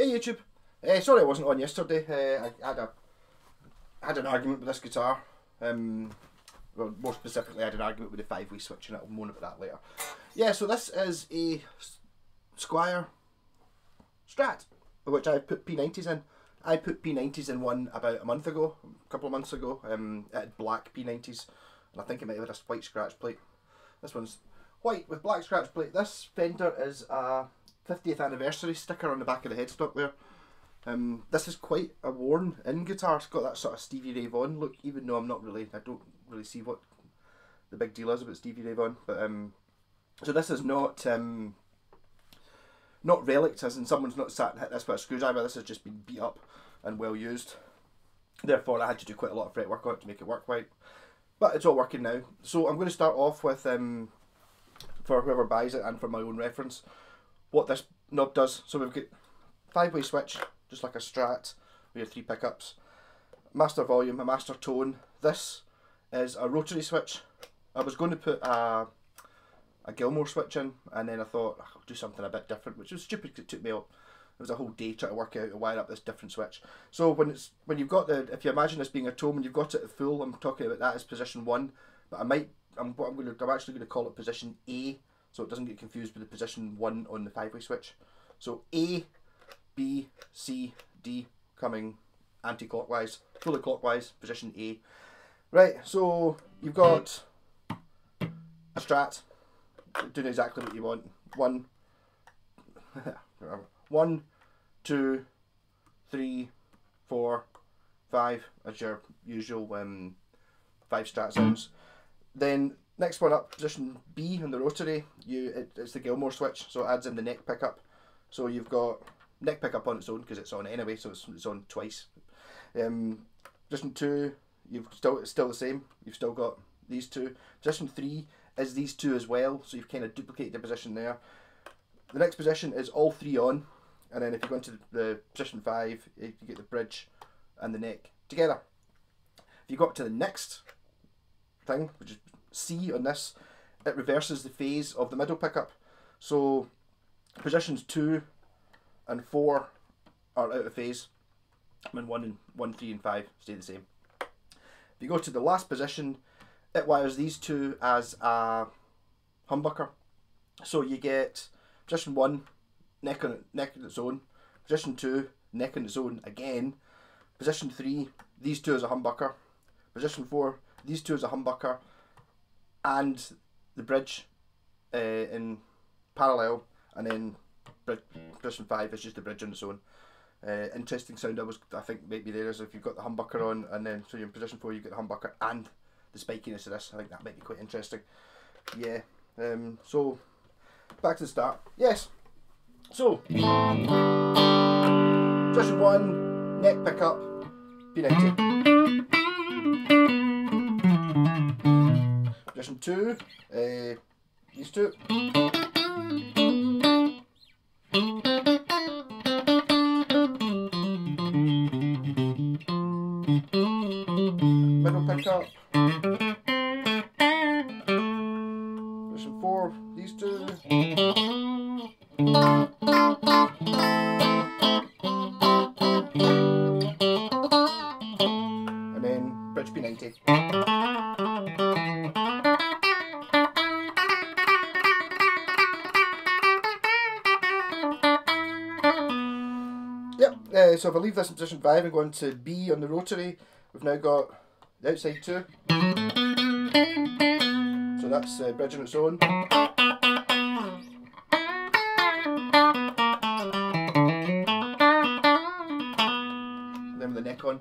Hey YouTube, sorry I wasn't on yesterday. I had an argument with this guitar. Well, more specifically, I had an argument with the 5-way switch, and I'll moan about that later. Yeah, so this is a Squier strat, which I put P90s in. I put P90s in one about a couple of months ago. It had black P90s, and I think it might have had a white scratch plate. This one's white with black scratch plate. This Fender is a 50th anniversary sticker on the back of the headstock there. This is quite a worn-in guitar. It's got that sort of Stevie Ray Vaughan look, even though I don't really see what the big deal is about Stevie Ray Vaughan. But so this is not relics, as in someone's not sat and hit this with a screwdriver. This has just been beat up and well used. Therefore, I had to do quite a lot of fret work on it to make it work right. But it's all working now. So I'm going to start off with, for whoever buys it and for my own reference, what this knob does. So we've got 5-way switch, just like a strat. We have 3 pickups, master volume, a master tone. This is a rotary switch. I was going to put a Gilmore switch in, and then I thought I'll do something a bit different, which was stupid because it took me it was a whole day trying to work out to wire up this different switch. So when you've got if you imagine this being a tone, when you've got it at full, I'm talking about that as position 1, but I'm actually going to call it position A, so it doesn't get confused with the position 1 on the 5-way switch. So A, B, C, D coming anti-clockwise, fully clockwise, position A. Right, so you've got a strat doing exactly what you want. 1, 2, 3, 4, 5 as your usual 5 strat sounds. Then next one up, position B on the rotary, it's the Gilmore switch, so it adds in the neck pickup. So you've got neck pickup on its own because it's on anyway, so it's on twice. Position 2, it's still the same. You've still got these 2. Position 3 is these 2 as well, so you've kind of duplicated the position there. The next position is all 3 on, and then if you go into the position 5, you get the bridge and the neck together. If you go up to the next thing, which is C on this, it reverses the phase of the middle pickup. So positions 2 and 4 are out of phase, and 1, 3 and 5 stay the same. If you go to the last position, it wires these 2 as a humbucker. So you get position 1, neck on its own. Position 2, neck on its own again. Position 3, these 2 as a humbucker. Position 4, these 2 as a humbucker, and the bridge in parallel, and then position 5 is just the bridge on its own. Interesting sound I think maybe there is if you've got the humbucker on, and then so you're in position 4, you get the humbucker and the spikiness of this. I think that might be quite interesting. Yeah. So back to the start. Yes. So position 1, neck pickup, P90. Position 2, these 2. Middle pickup. Position 4, these 2. And then bridge P90. Yep, so if I leave this in position 5 and go into B on the rotary, we've now got the outside 2. So that's bridge on its own. And then with the neck on.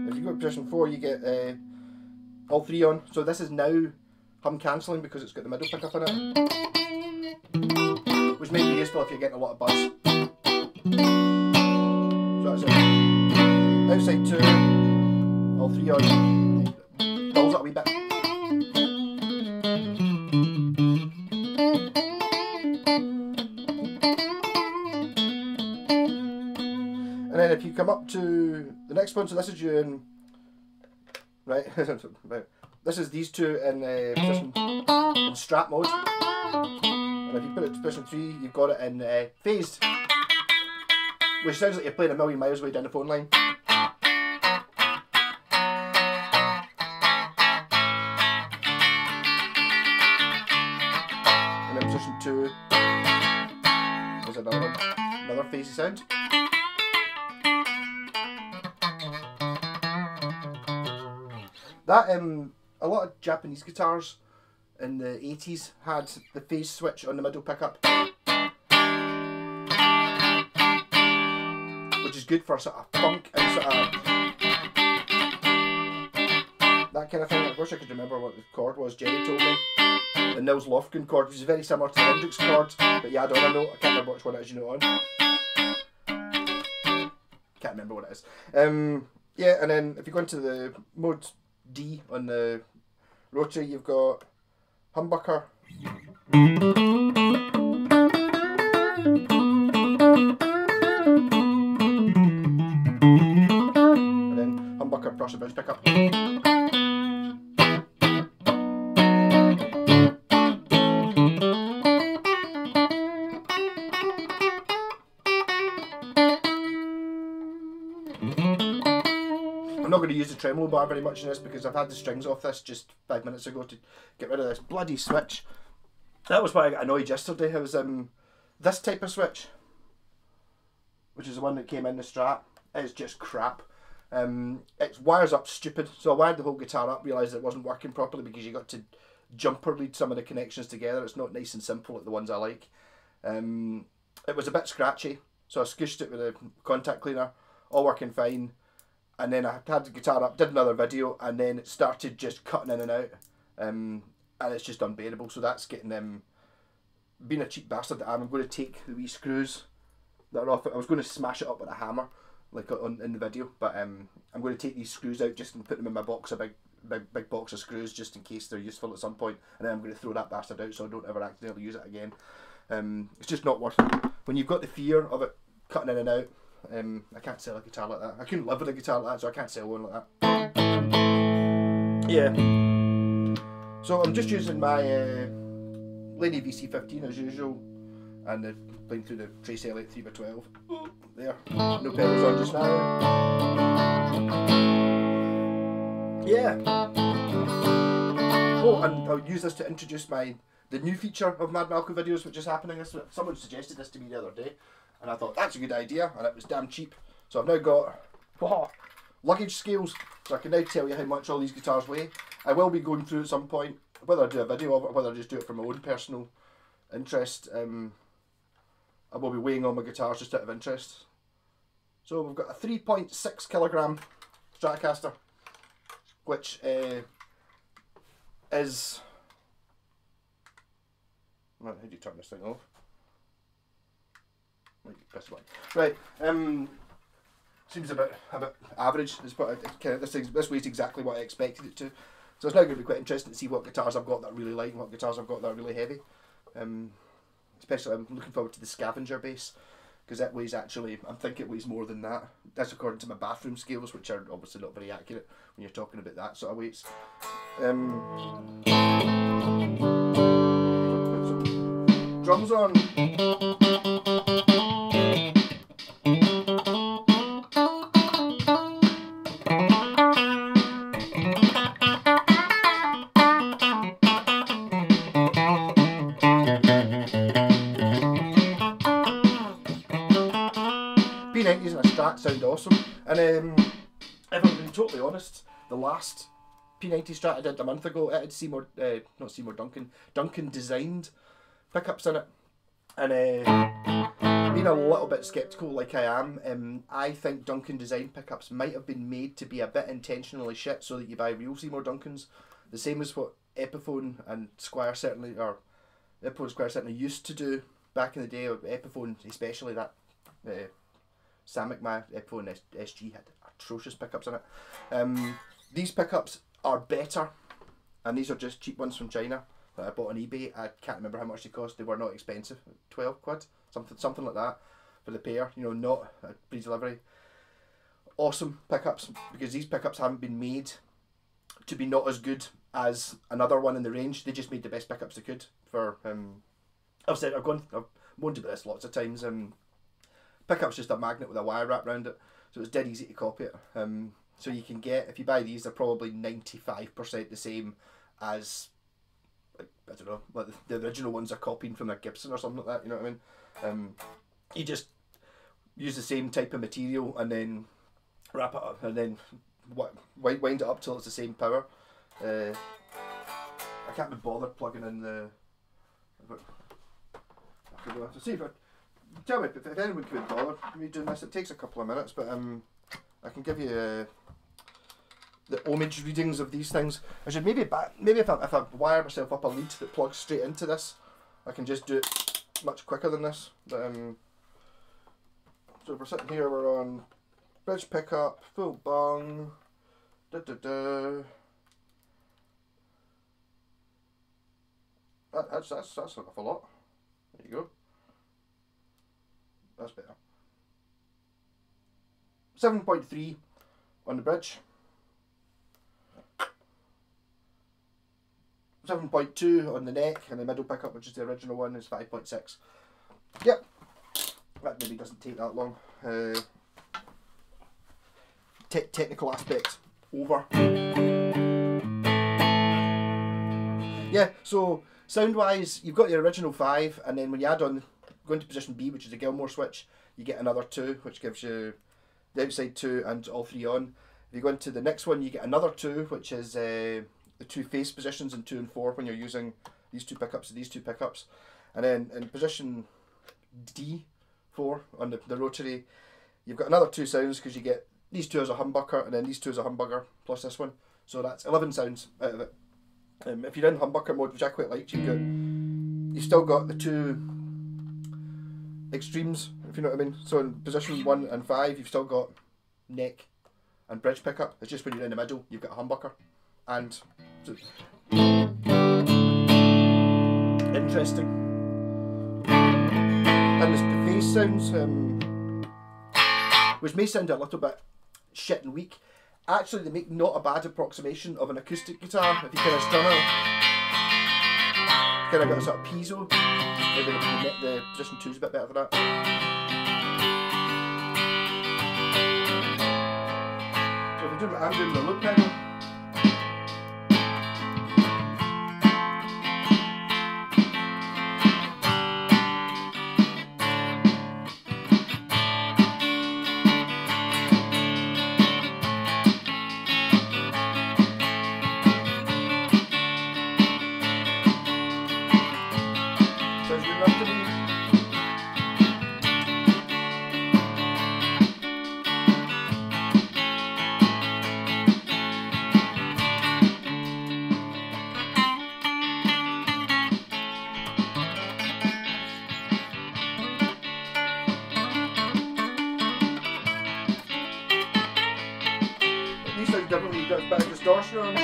If you go to position 4, you get all 3 on. So this is now hum cancelling because it's got the middle pickup in it, which may be useful if you're getting a lot of buzz. So that's it. Outside 2, all 3 on. Dulls it a wee bit. And then if you come up to the next one, so this is you in, right, this is these two in position in strat mode, and if you put it to position 3, you've got it in phased, which sounds like you're playing a million miles away down the phone line. And in position 2 is another phasey sound. That a lot of Japanese guitars in the 80s had the phase switch on the middle pickup, which is good for sort of funk and sort of that kind of thing. I wish I could remember what the chord was. Jerry told me the Nils Lofgren chord, which is very similar to the Hendrix chord, but you add on a note. I can't remember which one it is you note on. Can't remember what it is. Yeah, and then if you go into the mode D on the rotary, you've got humbucker, and then humbucker plus a bridge pickup. I'm not going to use the tremolo bar very much in this because I've had the strings off this just 5 minutes ago to get rid of this bloody switch. That was why I got annoyed yesterday. It was this type of switch, which is the one that came in the Strat. It's just crap. It wires up stupid, so I wired the whole guitar up, realised it wasn't working properly because you got to jumper lead some of the connections together. It's not nice and simple like the ones I like. It was a bit scratchy, so I squished it with a contact cleaner, all working fine. And then I had the guitar up, did another video, and then it started just cutting in and out, and it's just unbearable. So that's getting being a cheap bastard that I'm going to take the wee screws that are off it. I was going to smash it up with a hammer, like in the video, but I'm going to take these screws out just and put them in my box, a big box of screws, just in case they're useful at some point, and then I'm going to throw that bastard out so I don't ever accidentally use it again. It's just not worth it when you've got the fear of it cutting in and out. I can't sell a guitar like that. I couldn't live with a guitar like that, so I can't sell one like that. Yeah. So I'm just using my Laney VC15 as usual, and playing through the Trace Elliott 3x12. There. No pedals on just now. Yeah. Oh, and I'll use this to introduce the new feature of Mad Malcolm videos, which is happening. Someone suggested this to me the other day, and I thought that's a good idea, and it was damn cheap. So I've now got luggage scales, so I can now tell you how much all these guitars weigh. I will be going through at some point, whether I do a video of it or whether I just do it for my own personal interest. I will be weighing all my guitars just out of interest. So we've got a 3.6 kilogram Stratocaster, which is... How do you turn this thing off? This one. Right, seems a bit average. This weighs exactly what I expected it to. So it's now going to be quite interesting to see what guitars I've got that I really like and what guitars I've got that are really heavy. Especially I'm looking forward to the Scavenger bass, because that weighs actually, I think it weighs more than that. That's according to my bathroom scales, which are obviously not very accurate when you're talking about that sort of weights. Drums on. P90s and a Strat sound awesome, and if I'm being totally honest, the last P90 Strat I did a month ago, it had Duncan designed pickups in it, and being a little bit sceptical like I am, I think Duncan design pickups might have been made to be a bit intentionally shit so that you buy real Seymour Duncans, the same as what Epiphone and Squier certainly used to do back in the day. Epiphone especially, that Samick, my Epiphone SG, had atrocious pickups in it. These pickups are better, and these are just cheap ones from China that I bought on eBay. I can't remember how much they cost. They were not expensive, 12 quid, something like that for the pair, you know, not a free delivery. Awesome pickups, because these pickups haven't been made to be not as good as another one in the range. They just made the best pickups they could for. I've moaned about this lots of times. Pickup's just a magnet with a wire wrapped around it, so it's dead easy to copy it. So you can get, if you buy these, they're probably 95% the same as, like, I don't know, like the original ones are copied from a Gibson or something like that. You know what I mean? You just use the same type of material and then wrap it up and then wind it up till it's the same power. I can't be bothered plugging in the. So see if tell me if anyone could be bothered me doing this. It takes a couple of minutes, but I can give you the ohmage readings of these things. I should maybe if I wire myself up a lead that plugs straight into this, I can just do it much quicker than this. But, so we're sitting here, we're on bridge pickup, full bung. That's an awful lot. There you go. That's better. 7.3 on the bridge. 7.2 on the neck, and the middle pickup, which is the original one, is 5.6. Yep. That maybe doesn't take that long. Technical aspects over. Yeah, so sound wise, you've got your original 5, and then when you add on, go into position B, which is a Gilmore switch, you get another 2, which gives you the outside 2 and all 3 on. If you go into the next one, you get another 2, which is the 2 face positions in 2 and 4 when you're using these 2 pickups and these 2 pickups. And then in position D4 on the rotary, you've got another 2 sounds because you get these 2 as a humbucker and then these 2 as a humbucker plus this one. So that's 11 sounds out of it. If you're in humbucker mode, which I quite like, you've still got the 2 extremes, if you know what I mean. So in position 1 and 5, you've still got neck and bridge pickup. It's just when you're in the middle, you've got a humbucker. And so, interesting. And the bass sounds, which may sound a little bit shit and weak, actually they make not a bad approximation of an acoustic guitar. If you kind of strum it, kind of got a sort of piezo. Maybe the position 2 is a bit better for that. So if I'm doing the loop pedal. Definitely got a bit of distortion on.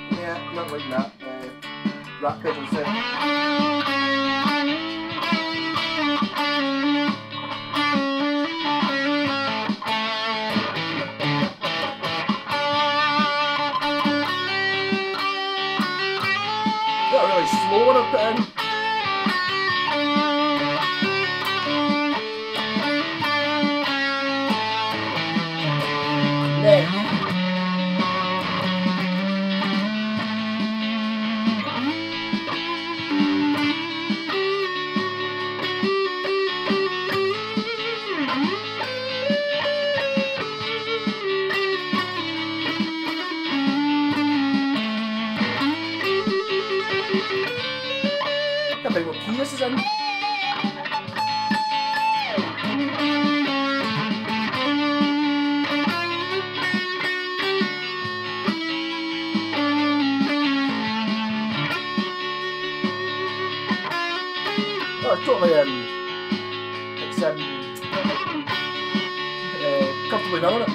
Yeah, not like that. Rat pedal set. Got a really slow one I've put in. can't think what key this is in. Oh, it's totally it's comfortably done on it.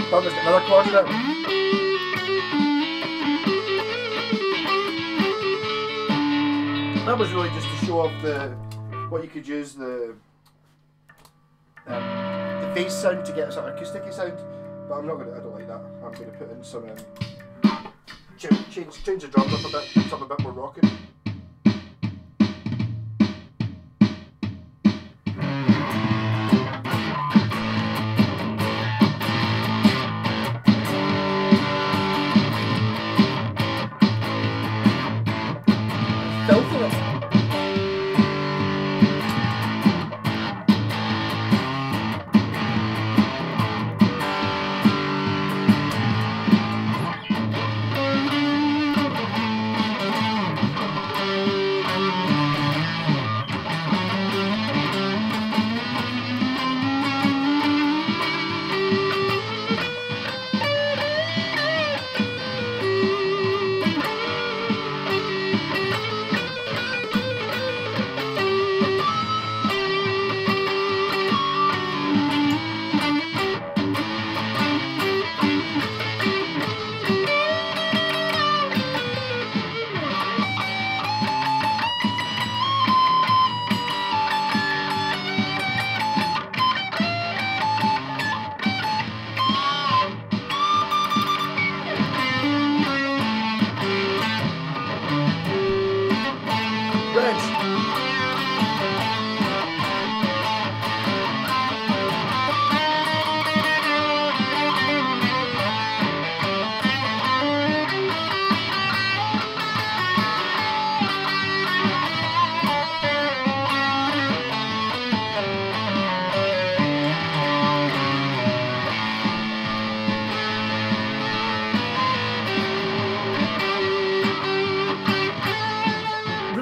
I'll just get another chord in it. That was really just to show off what you could use the bass sound to get a sort of acousticy sound, but I'm not going to. I don't like that. I'm going to put in some change the drums up a bit, something a bit more rocking.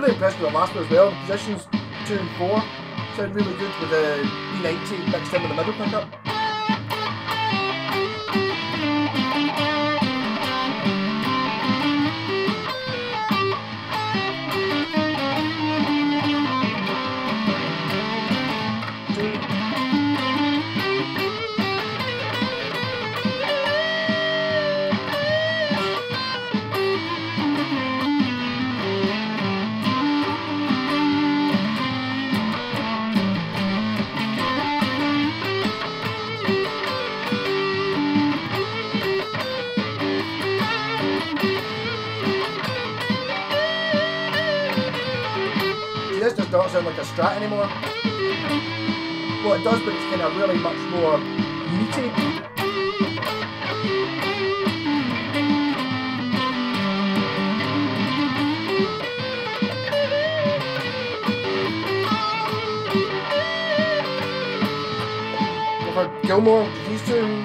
Impressed with the last one as well. The positions 2 and 4 sound really good with the p90 mixed in with the middle pickup. This does not sound like a strat anymore. Well, it does, but it's kind of really much more meaty. Over Gilmore, these two.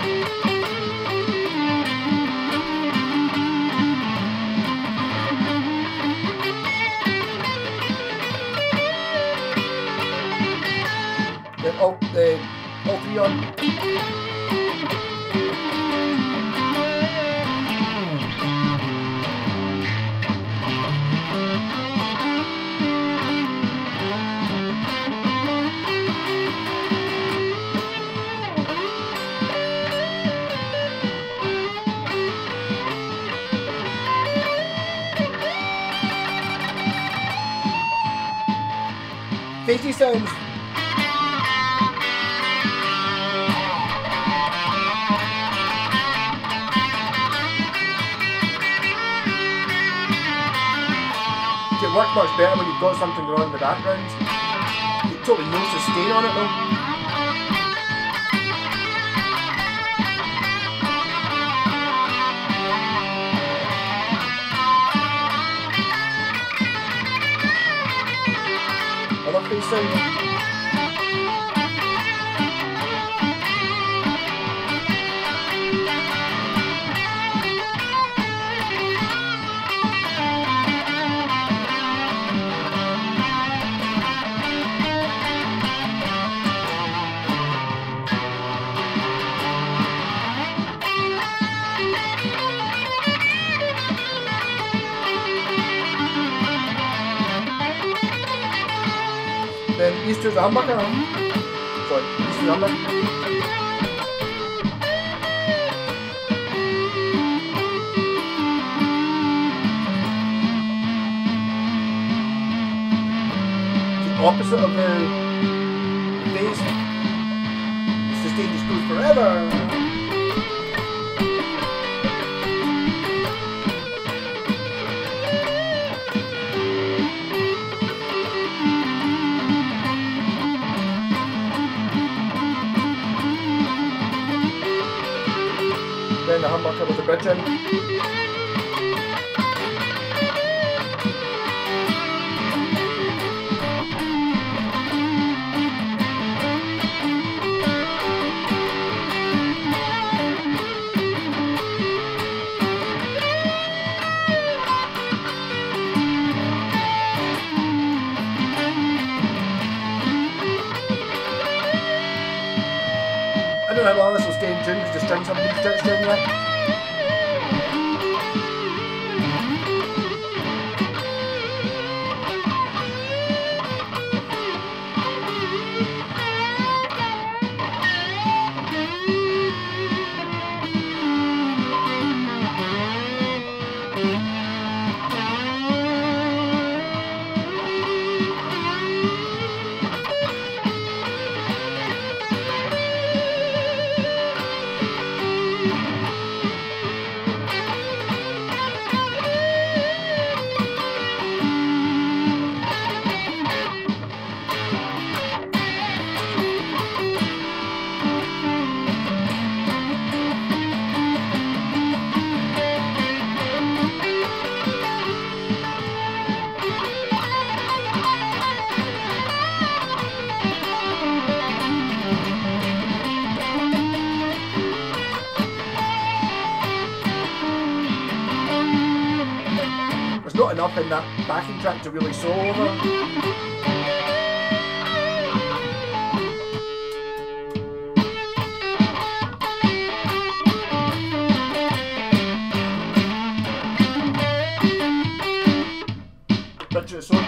All three on. Tasty sounds. It works much better when you've got something going on in the background. You totally no sustain on it though. Another bass sound. Then these two are the humbucker. Sorry, these two are the humbucker. The opposite of the bass. The sustain just goes forever. Then the humbucker with the bridge in. I don't know how long this will stay in tune because the strings haven't been stretched in yet. Not enough in that backing track to really solo over. Bridge its own.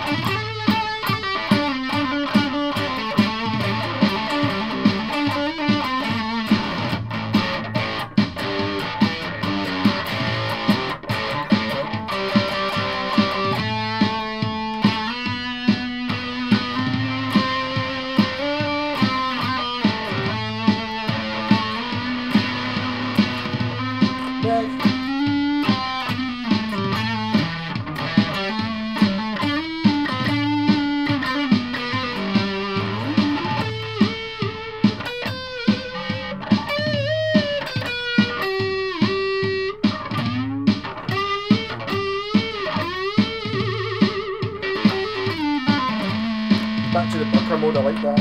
Back to the bucker mode, I like that.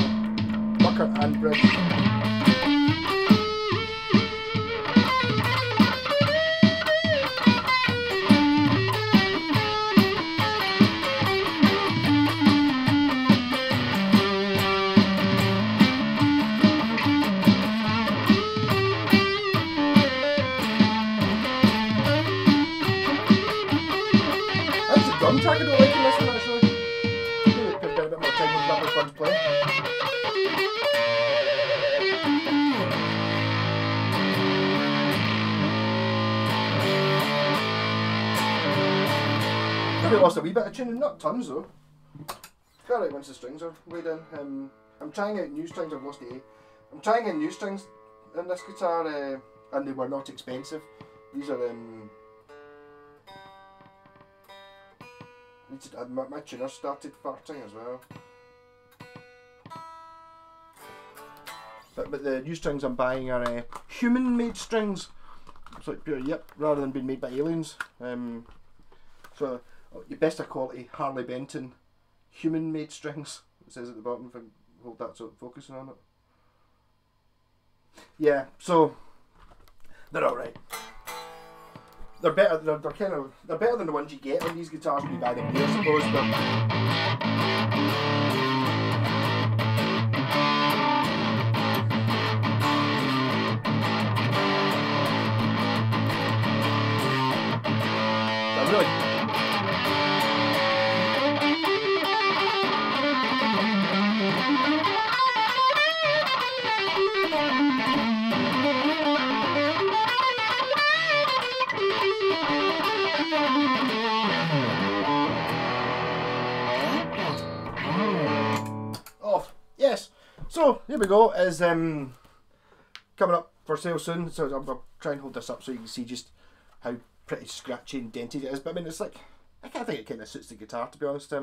Bucker and bridge. That's the drum track I don't like in this one actually. Maybe put down a bit more time when that was fun to play. Maybe lost a wee bit of tuning, not tons though. It's alright once the strings are laid in. I'm trying out new strings, I've lost the A. I'm trying out new strings in this guitar and they were not expensive. These are my tuner started farting as well. But the new strings I'm buying are human-made strings. It's like pure yip, rather than being made by aliens. So your best of quality Harley Benton human-made strings. It says at the bottom, if I hold that so focusing on it. Yeah, so they're alright. They're better. They're better than the ones you get on these guitars when you buy them new, I suppose. But really. Off. Yes. So here we go. Is coming up for sale soon. So I'll try and hold this up so you can see just how pretty scratchy and dented it is. But I mean, it's like I think it kind of suits the guitar, to be honest.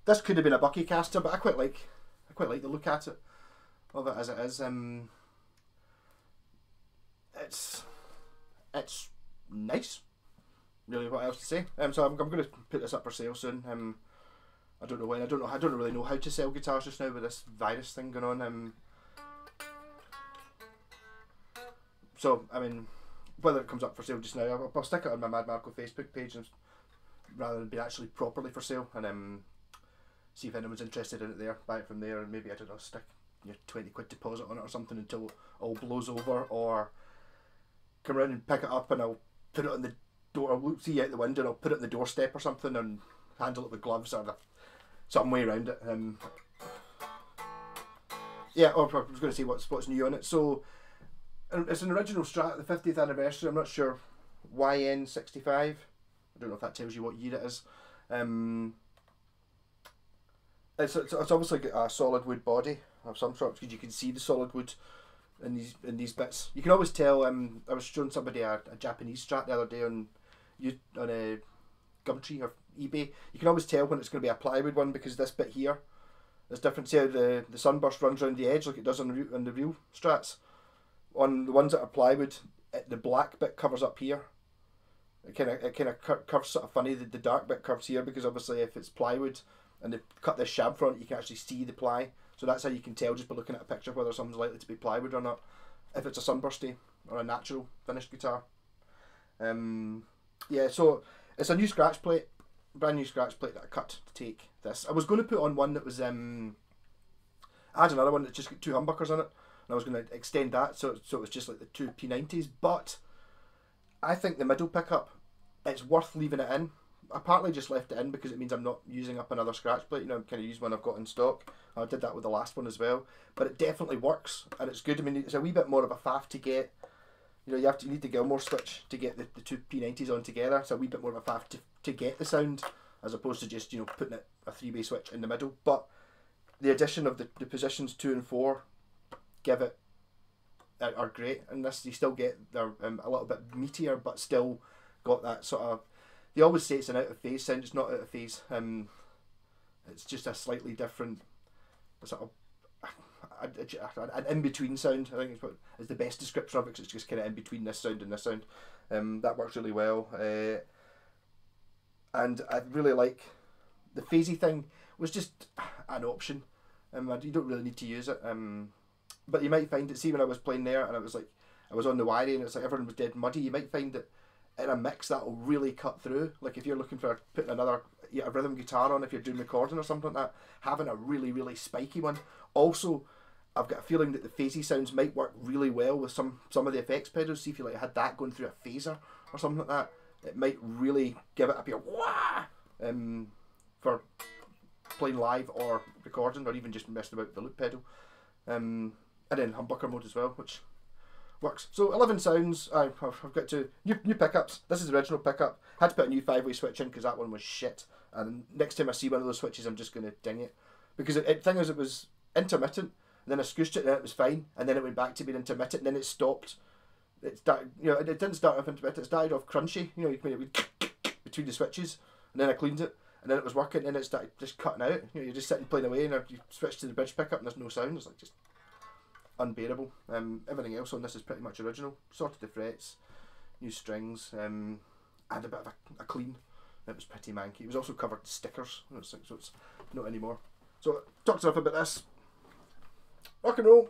This could have been a bucky caster, but I quite like the look at it of it as it is. It's nice. Really, what else to say? So I'm going to put this up for sale soon. I don't know when. I don't really know how to sell guitars just now with this virus thing going on. So I mean, whether it comes up for sale just now, I'll stick it on my Mad Marco Facebook page, rather than be actually properly for sale, and see if anyone's interested in it there. Buy it from there, and maybe, I don't know, stick your 20 quid deposit on it or something until it all blows over, or come around and pick it up and I'll put it on the door. I'll see you out the window and I'll put it on the doorstep or something and handle it with gloves or some way around it. Yeah, I was going to say what's new on it. So it's an original Strat, the 50th anniversary. I'm not sure, YN65. I don't know if that tells you what year it is. It's obviously got a solid wood body of some sort, because you can see the solid wood in these bits. You can always tell. I was showing somebody a Japanese Strat the other day on a Gumtree or eBay. You can always tell when it's going to be a plywood one, because this bit here is different. See how the sunburst runs around the edge like it does on the real Strats. On the ones that are plywood, the black bit covers up here. It kind of curves sort of funny. The dark bit curves here, because obviously if it's plywood and they cut this chamfer on it, you can actually see the ply. So that's how you can tell just by looking at a picture whether something's likely to be plywood or not, if it's a sunbursty or a natural finished guitar. Yeah, so it's a new scratch plate, brand new scratch plate that I cut to take this. I was going to put on one that was, I had another one that just got two humbuckers on it, and I was going to extend that so it was just like the two P90s, but I think the middle pickup, it's worth leaving it in. I partly just left it in because it means I'm not using up another scratch plate. You know, I'm kind of use one I've got in stock. I did that with the last one as well, but it definitely works and it's good. I mean, it's a wee bit more of a faff to get. You know, you need the Gilmore switch to get the two P90s on together. It's a wee bit more of a faff to get the sound, as opposed to just, you know, putting a 3-way switch in the middle. But the addition of the positions 2 and 4 give it are great, and this you still get they're a little bit meatier, but still got that sort of. They always say it's an out of phase sound. It's not out of phase. It's just a slightly different sort of an in between sound. I think it's what is the best description of it, because it's just kind of in between this sound and this sound. That works really well, and I really like the phasey thing. Was just an option. You don't really need to use it. But you might find that, see, when I was playing there and I was on the wiry and it's like everyone was dead muddy, you might find that in a mix that will really cut through. Like if you're looking for putting a rhythm guitar on, if you're doing recording or something like that, having a really, really spiky one. Also, I've got a feeling that the phasey sounds might work really well with some of the effects pedals. See if you like had that going through a phaser or something like that, it might really give it up your wah for playing live or recording, or even just messing about with the loop pedal. And then humbucker mode as well, which works. So 11 sounds. I've got two new pickups. This is the original pickup. Had to put a new 5-way switch in because that one was shit. And next time I see one of those switches, I'm just going to ding it, because the thing is, it was intermittent. And then I scooshed it and it was fine, and then it went back to being intermittent, and then it stopped. It started, you know, it didn't start off intermittent. It started off crunchy. You know, when it would between the switches, and then I cleaned it, and then it was working, and then it started just cutting out. You know, you're just sitting playing away, and you switch to the bridge pickup, and there's no sound. It's like just unbearable. Everything else on this is pretty much original. Sorted the frets, new strings, and a bit of a clean. It was pretty manky. It was also covered in stickers, so it's not anymore. So talk to enough about this. Rock and roll.